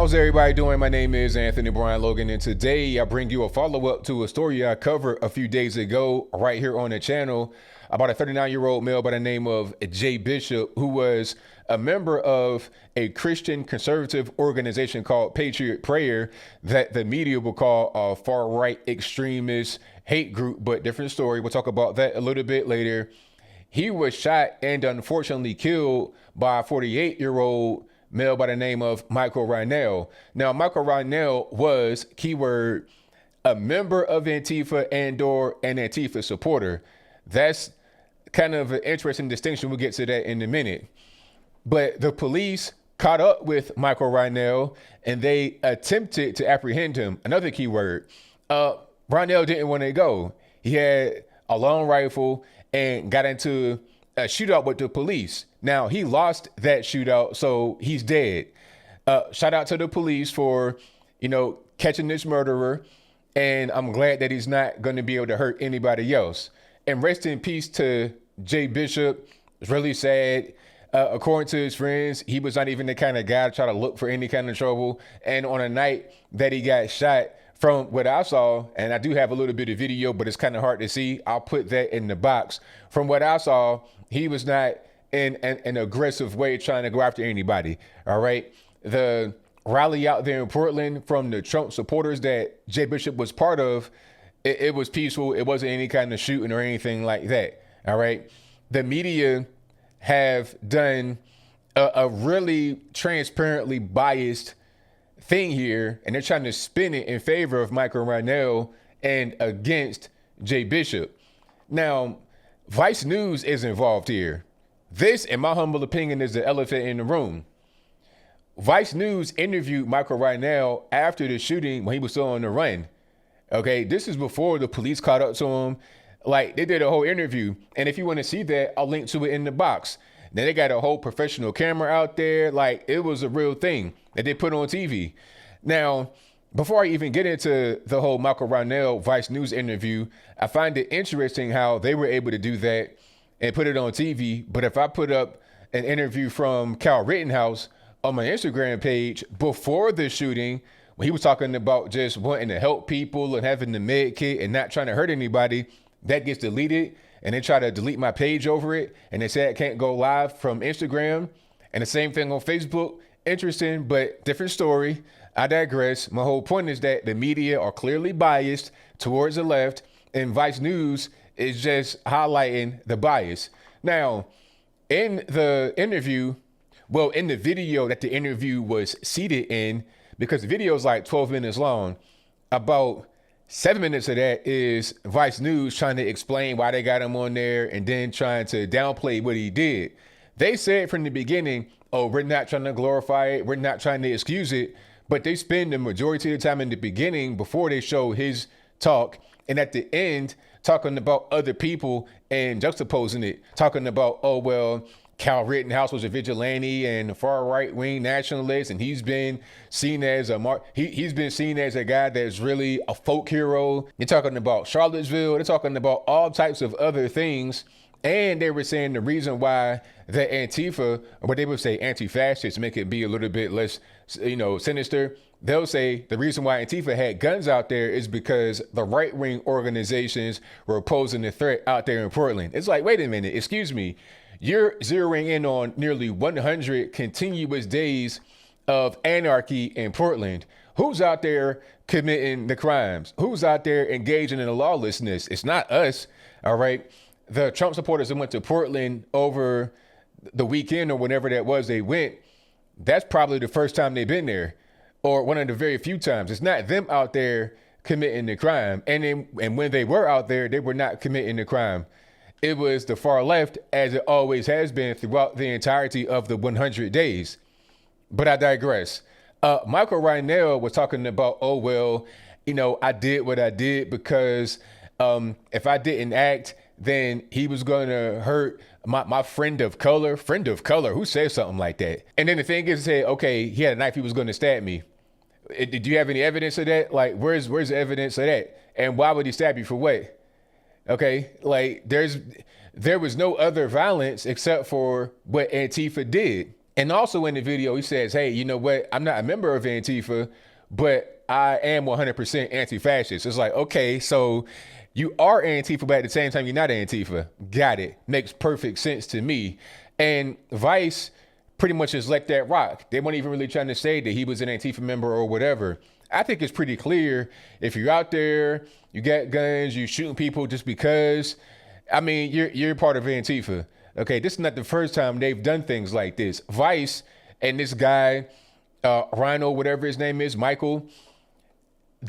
How's everybody doing? My name is Anthony Brian Logan, and today I bring you a follow-up to a story I covered a few days ago right here on the channel about a 39-year-old male by the name of Jay Bishop, who was a member of a Christian conservative organization called Patriot Prayer that the media will call a far-right extremist hate group, but different story. We'll talk about that a little bit later. He was shot and unfortunately killed by a 48-year-old male by the name of Michael Reinoehl. Now, Michael Reinoehl was, keyword, a member of Antifa and/or an Antifa supporter. That's kind of an interesting distinction. We'll get to that in a minute. But the police caught up with Michael Reinoehl and they attempted to apprehend him. Another keyword. Reinoehl didn't want to go. He had a long rifle and got into a shootout with the police. Now, he lost that shootout, so he's dead. Shout out to the police for, catching this murderer. And I'm glad that he's not going to be able to hurt anybody else. And rest in peace to Jay Bishop. It's really sad. According to his friends, he was not even the kind of guy to try to look for any kind of trouble. And on a night that he got shot, from what I saw, and I do have a little bit of video, but it's kind of hard to see. I'll put that in the box. From what I saw, he was not in an aggressive way trying to go after anybody. All right. The rally out there in Portland from the Trump supporters that Jay Bishop was part of, it was peaceful. It wasn't any kind of shooting or anything like that. All right. The media have done a really transparently biased thing here, and they're trying to spin it in favor of Michael Reinoehl and against Jay Bishop. Now, Vice News is involved here. This, in my humble opinion, is the elephant in the room. Vice News interviewed Michael Reinoehl after the shooting when he was still on the run. Okay, this is before the police caught up to him. Like, they did a whole interview. And if you want to see that, I'll link to it in the box. Then they got a whole professional camera out there. Like, it was a real thing that they put on TV. Now, before I even get into the whole Michael Reinoehl Vice News interview, I find it interesting how they were able to do that and put it on TV. But if I put up an interview from Kyle Rittenhouse on my Instagram page before the shooting, when he was talking about just wanting to help people and having the med kit and not trying to hurt anybody, that gets deleted. And they try to delete my page over it. And they say it can't go live from Instagram. And the same thing on Facebook. Interesting, but different story. I digress. My whole point is that the media are clearly biased towards the left, and Vice News is just highlighting the bias. Now, in the interview, in the video that the interview was seated in, because the video is like 12 minutes long, about 7 minutes of that is Vice News trying to explain why they got him on there and then trying to downplay what he did. They said from the beginning, oh, we're not trying to glorify it. We're not trying to excuse it. But they spend the majority of the time in the beginning before they show his talk. And at the end, talking about other people and juxtaposing it, talking about, oh, well, Kyle Rittenhouse was a vigilante and a far right wing nationalist, and he's been seen as he's been seen as a guy that's really a folk hero. They're talking about Charlottesville. They're talking about all types of other things. And they were saying the reason why the Antifa, or what they would say anti-fascists, make it be a little bit less, sinister. They'll say the reason why Antifa had guns out there is because the right-wing organizations were posing a threat out there in Portland. It's like, wait a minute, excuse me. You're zeroing in on nearly 100 continuous days of anarchy in Portland. Who's out there committing the crimes? Who's out there engaging in the lawlessness? It's not us, all right? The Trump supporters that went to Portland over the weekend or whenever that was they went, that's probably the first time they've been there, or one of the very few times. It's not them out there committing the crime. And when they were out there, they were not committing the crime. It was the far left, as it always has been throughout the entirety of the 100 days. But I digress. Michael Reinoehl was talking about, oh, well, I did what I did because if I didn't act, then he was going to hurt my friend of color. Friend of color? Who says something like that? And then the thing is, say, okay, he had a knife. He was going to stab me. Did you have any evidence of that? Like, where's the evidence of that? And why would he stab you for what? Okay, like there was no other violence except for what Antifa did. And also in the video, he says, hey, you know what? I'm not a member of Antifa, but I am 100% anti-fascist. It's like, okay, so you are Antifa, but at the same time, you're not Antifa. Got it. Makes perfect sense to me. And Vice pretty much just let that rock. They weren't even really trying to say that he was an Antifa member or whatever. I think it's pretty clear if you're out there, you got guns, you shooting people just because. I mean, you're part of Antifa. Okay, this is not the first time they've done things like this. Vice and this guy, Reinoehl, whatever his name is, Michael,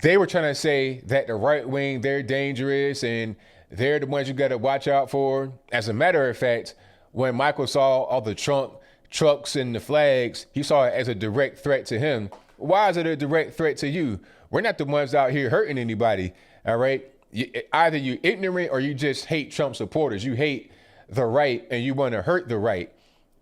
they were trying to say that the right wing, they're dangerous and they're the ones you got to watch out for. As a matter of fact, when Michael saw all the Trump trucks and the flags, he saw it as a direct threat to him. Why is it a direct threat to you? We're not the ones out here hurting anybody, all right? Either you ignorant or you just hate Trump supporters. You hate the right and you want to hurt the right.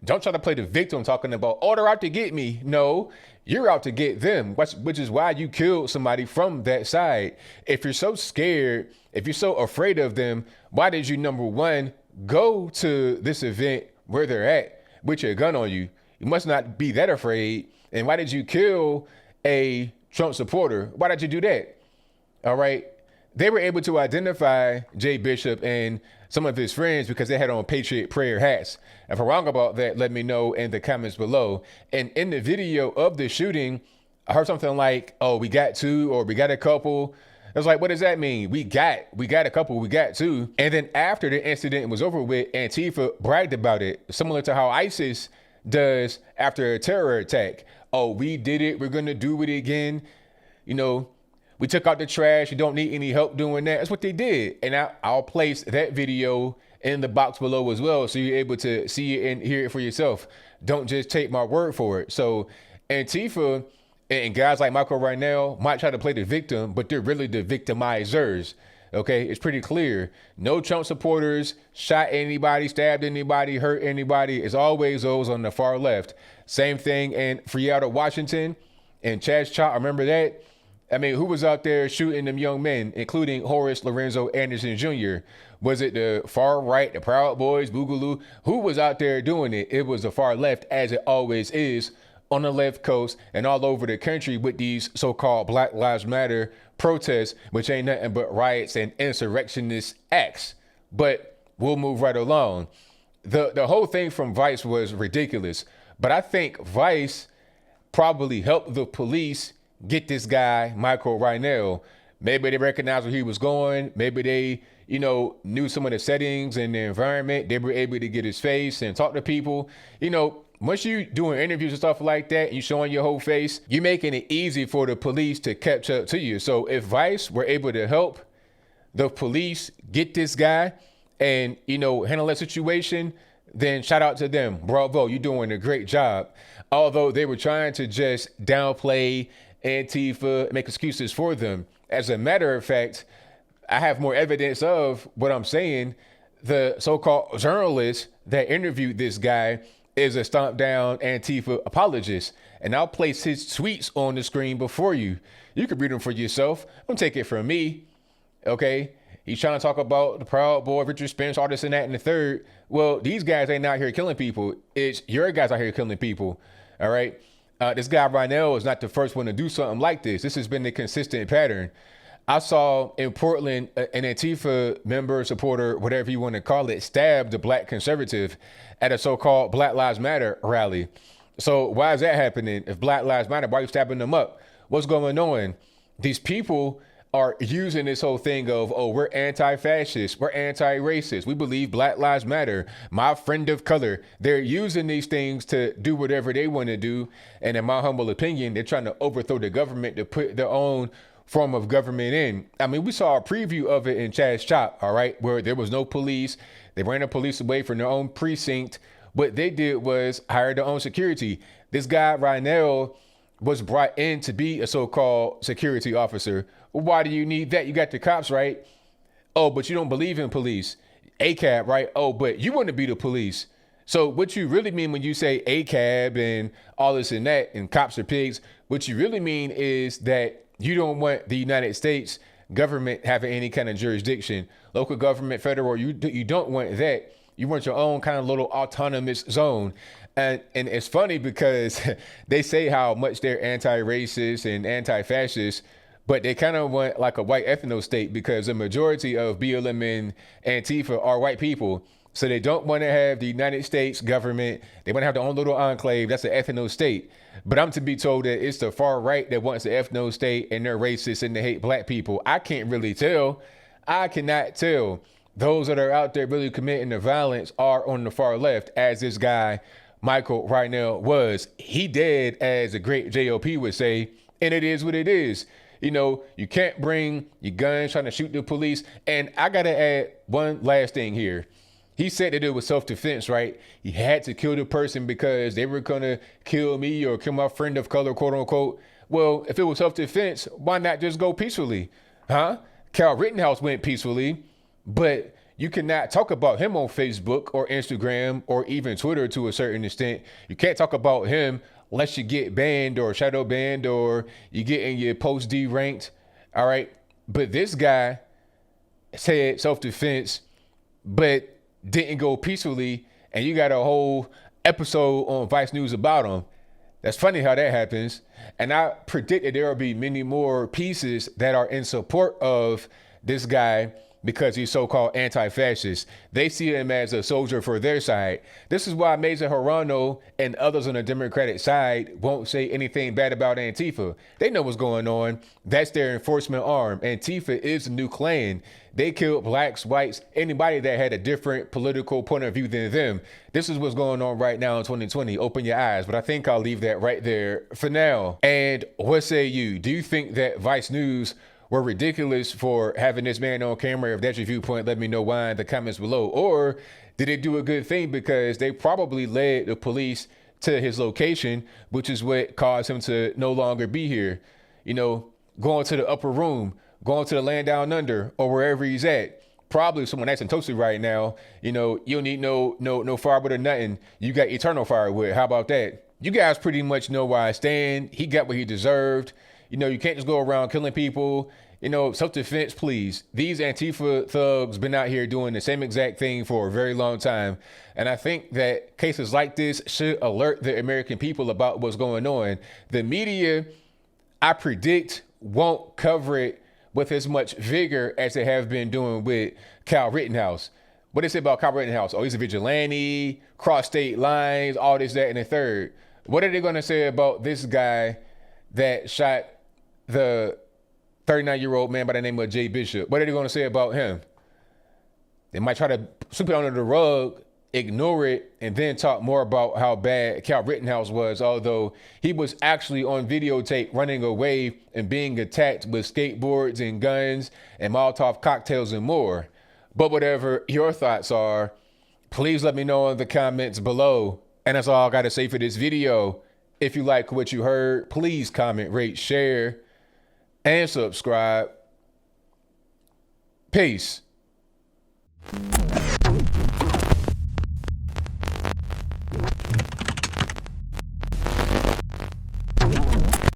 Don't try to play the victim talking about, oh, they're out to get me. No, you're out to get them, which is why you killed somebody from that side. If you're so scared, if you're so afraid of them, why did you, number one, go to this event where they're at with your gun on you? You must not be that afraid. And why did you kill a Trump supporter? Why did you do that? All right. They were able to identify Jay Bishop and some of his friends because they had on Patriot Prayer hats. If I'm wrong about that, let me know in the comments below. And in the video of the shooting, I heard something like, oh, we got two or we got a couple. I was like, what does that mean? We got a couple, we got two. And then after the incident was over with, Antifa bragged about it, similar to how ISIS does after a terror attack. Oh, we did it. We're going to do it again. You know, we took out the trash. You don't need any help doing that. That's what they did. And I'll place that video in the box below as well, so you're able to see it and hear it for yourself. Don't just take my word for it. So Antifa and guys like Michael Reinoehl might try to play the victim, but they're really the victimizers. Okay, it's pretty clear. No Trump supporters shot anybody, stabbed anybody, hurt anybody. It's always those on the far left. Same thing in Seattle, Washington, and Chaz Chalk. Remember that? I mean, who was out there shooting them young men, including Horace Lorenzo Anderson Jr.? Was it the far right, the Proud Boys, Boogaloo? Who was out there doing it? It was the far left, as it always is on the left coast and all over the country with these so-called Black Lives Matter protests, which ain't nothing but riots and insurrectionist acts. But we'll move right along. The whole thing from Vice was ridiculous, but I think Vice probably helped the police get this guy, Michael Reinoehl. Maybe they recognized where he was going. Maybe they, knew some of the settings and the environment. They were able to get his face and talk to people. Once you doing interviews and stuff like that, and you showing your whole face, you're making it easy for the police to catch up to you. So if Vice were able to help the police get this guy and, handle that situation, then shout out to them. Bravo, you're doing a great job. Although they were trying to just downplay Antifa, make excuses for them. As a matter of fact, I have more evidence of what I'm saying. The so-called journalist that interviewed this guy is a stomp down Antifa apologist. And I'll place his tweets on the screen before you. You can read them for yourself. Don't take it from me. Okay? He's trying to talk about the Proud Boy, Richard Spence, all this and that and the third. Well, these guys ain't out here killing people. It's your guys out here killing people. All right? This guy Reinoehl is not the first one to do something like this. This has been a consistent pattern. I saw in Portland an Antifa member, supporter, whatever you want to call it, stabbed a black conservative at a so-called Black Lives Matter rally. So why is that happening? If Black Lives Matter, why are you stabbing them up? What's going on? These people are using this whole thing of, oh, we're anti-fascist, we're anti-racist, we believe Black Lives Matter, my friend of color. They're using these things to do whatever they want to do. And in my humble opinion, they're trying to overthrow the government to put their own form of government in. I mean, we saw a preview of it in Chaz Chalk, all right, where there was no police. They ran the police away from their own precinct. What they did was hire their own security. This guy, Reinoehl, was brought in to be a so-called security officer. Well, why do you need that? You got the cops, right? Oh, but you don't believe in police. ACAB, right? Oh, but you want to be the police. So what you really mean when you say ACAB and all this and that and cops are pigs, what you really mean is that you don't want the United States government having any kind of jurisdiction, local government, federal, you don't want that. You want your own kind of little autonomous zone. And it's funny because they say how much they're anti-racist and anti-fascist, but they kind of want like a white ethno state because the majority of BLM and Antifa are white people. So they don't want to have the United States government. They want to have their own little enclave. That's an ethno state. But I'm to be told that it's the far right that wants the ethno state and they're racist and they hate black people. I can't really tell. I cannot tell. Those that are out there really committing the violence are on the far left, as this guy, Michael Reinoehl, was. He did, as the great JOP would say, and it is what it is. You know, you can't bring your guns trying to shoot the police. And I got to add one last thing here. He said that it was self-defense, right? He had to kill the person because they were going to kill me or kill my friend of color, quote unquote. Well, if it was self-defense, why not just go peacefully? Huh? Kyle Rittenhouse went peacefully, but you cannot talk about him on Facebook or Instagram or even Twitter to a certain extent. You can't talk about him unless you get banned or shadow banned or you get in your post deranked. All right. But this guy said self-defense, but didn't go peacefully, and you got a whole episode on Vice News about him. That's funny how that happens. And I predict that there will be many more pieces that are in support of this guy because he's so-called anti-fascist. They see him as a soldier for their side. This is why Mason Hirano and others on the Democratic side won't say anything bad about Antifa. They know what's going on. That's their enforcement arm. Antifa is a new clan. They killed blacks, whites, anybody that had a different political point of view than them. This is what's going on right now in 2020. Open your eyes. But I think I'll leave that right there for now. And what say you? Do you think that Vice News were ridiculous for having this man on camera? If that's your viewpoint, let me know why in the comments below. Or did they do a good thing because they probably led the police to his location, which is what caused him to no longer be here? You know, going to the upper room, going to the land down under, or wherever he's at. Probably someone that's in Toasty right now. You know, you don't need no firewood or nothing. You got eternal firewood. How about that? You guys pretty much know where I stand. He got what he deserved. You know, you can't just go around killing people. You know, self-defense, please. These Antifa thugs been out here doing the same exact thing for a very long time. And I think that cases like this should alert the American people about what's going on. The media, I predict, won't cover it with as much vigor as they have been doing with Kyle Rittenhouse. What they say about Kyle Rittenhouse? Oh, he's a vigilante, cross state lines, all this, that, and the third. What are they going to say about this guy that shot the 39-year-old man by the name of Jay Bishop? What are they going to say about him? They might try to sweep it under the rug, ignore it, and then talk more about how bad Kyle Rittenhouse was, although he was actually on videotape running away and being attacked with skateboards and guns and Molotov cocktails and more. But whatever your thoughts are, please let me know in the comments below. And that's all I got to say for this video. If you like what you heard, please comment, rate, share, and subscribe. Peace.